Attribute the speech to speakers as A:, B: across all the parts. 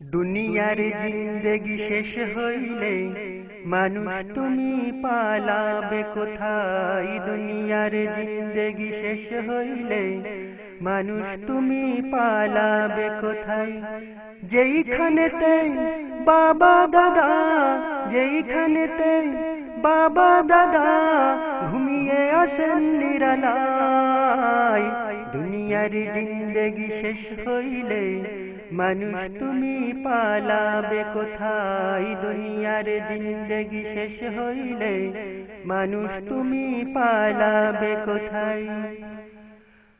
A: দুনিয়ার জিন্দেগি শেষ হইলে মানুষ তুমি পালাবে কোথায়? দুনিয়ার জিন্দেগি শেষ হইলে মানুষ তুমি পালাবে কোথায়? যেইখানেতে বাবা দাদা, যেইখানেতে বাবা দাদা ঘুমিয়ে আসেন নিরালায়, দুনিয়ার জিন্দেগি শেষ হইলে মানুষ তুমি পালাবে কোথায়? দুনিয়ার জিন্দেগি শেষ হইলে মানুষ তুমি পালাবে কোথায়?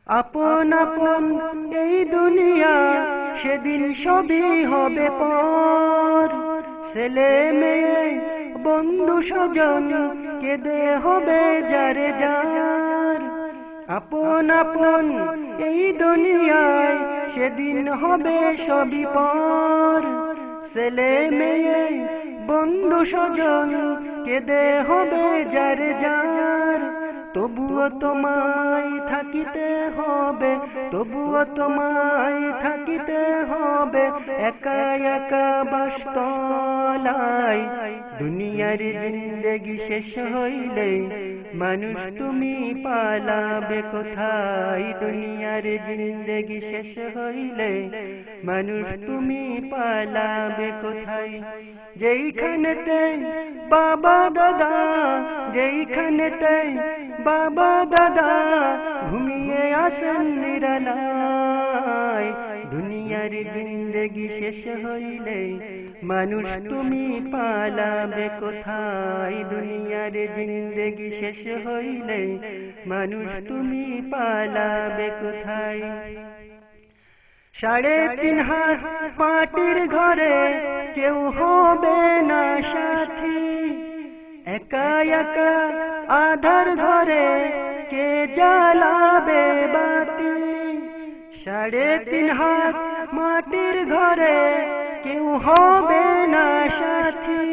A: আপন আপন এই দুনিয়া সেদিন সবই হবে পর, ছেলে মেয়ে বন্ধু স্বজন কেঁদে হবে যারে যার। আপন আপন এই দুনিয়ায় সেদিন হবে সবই পর, ছেলে মেয়ে বন্ধু স্বজন কেঁদে হবে যারে যার। তবুও তোমায় থাকিতে হবে, তবুও তোমায় থাকিতে হবে একা একা বাসতলায়। দুনিয়ার জিন্দেগি শেষ হইলে মানুষ তুমি পালাবে কোথায়? দুনিয়ার জিন্দেগি শেষ হইলে মানুষ তুমি পালাবে কোথায়? যেইখানেতে বাবা দাদা, যেইখানেতে বাবা দাদা ঘুমিয়ে আসেন নিরালায়, দুনিয়ার জিন্দেগি শেষ হইলে মানুষ তুমি পালাবে কোথায়? দুনিয়ার জিন্দেগি শেষ হইলে মানুষ তুমি পালাবে কোথায়? 3.5 হাত মাটির ঘরে কেউ হবে না সাথী, একা একা আধার ঘরে কে জ্বালাবে বাতি? 3.5 হাত মাটির ঘরে কেউ হবে না সাথী,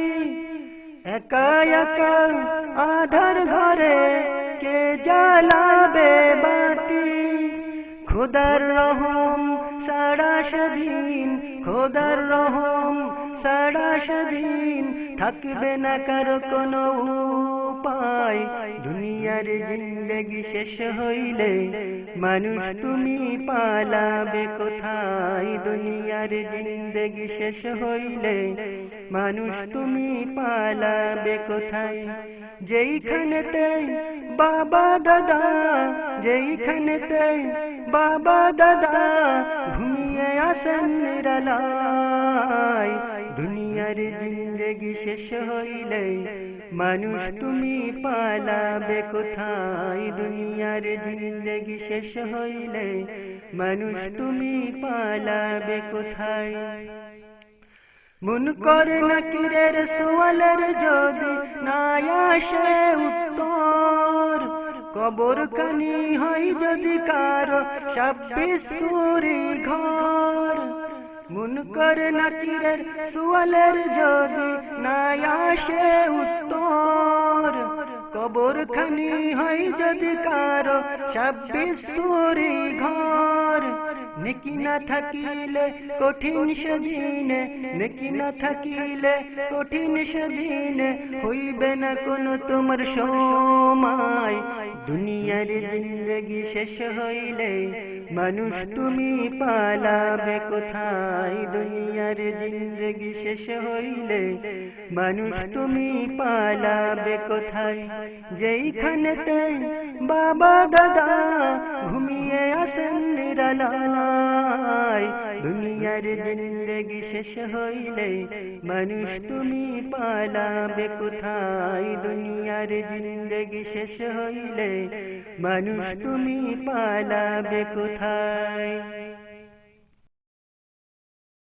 A: একা একা আধার ঘরে কে জ্বালাবে বাতি? খোদার রহম সারা সেদিন, খোদার রহম সারা সেদিন থাকবে না কারো কোনো উপায়। দুনিয়ার জিন্দেগি শেষ হইলে মানুষ তুমি পালাবে কোথায়? দুনিয়ার জিন্দেগি শেষ হইলে মানুষ তুমি পালাবে কোথায়? যেইখানেতে বাবা দাদা, যেইখানেতে বাবা দাদা ঘুমিয়ে আসেন নিরালায়, দুনিয়ার জিন্দেগি শেষ হইলে মানুষ তুমি পালাবে কোথায়? দুনিয়ার জিন্দেগি শেষ হইলে মানুষ তুমি পালাবে কোথায়? মুনকর নাকিরের সওয়ালের যদি না আসে উত্তর, কবর কানি হয় যদি কারো 26 সুরি ঘর। মুনকর নাকিরের সওয়ালের যদি না আসে উত্তর, কবর খানি হয় যদি কারো 26 সুরি ঘর। নেকি না থাকিলে কঠিন সেদিনে, নেকি না থাকিলে কঠিন সেদিনে হইবে না কোনো তোমার সময়। দুনিয়ার জিন্দেগি শেষ হইলে মানুষ তুমি পালাবে কোথায়? দুনিয়ার জিন্দেগি শেষ হইলে মানুষ তুমি পালাবে কোথায়? যেইখানেতে বাবা দাদা ঘুমিয়ে আসেন নিরালায়, দুনিয়ার জিন্দেগি শেষ হইলে মানুষ তুমি পালাবে কোথায়? দুনিয়ার জিন্দেগি শেষ হইলে মানুষ তুমি পালাবে কোথায়?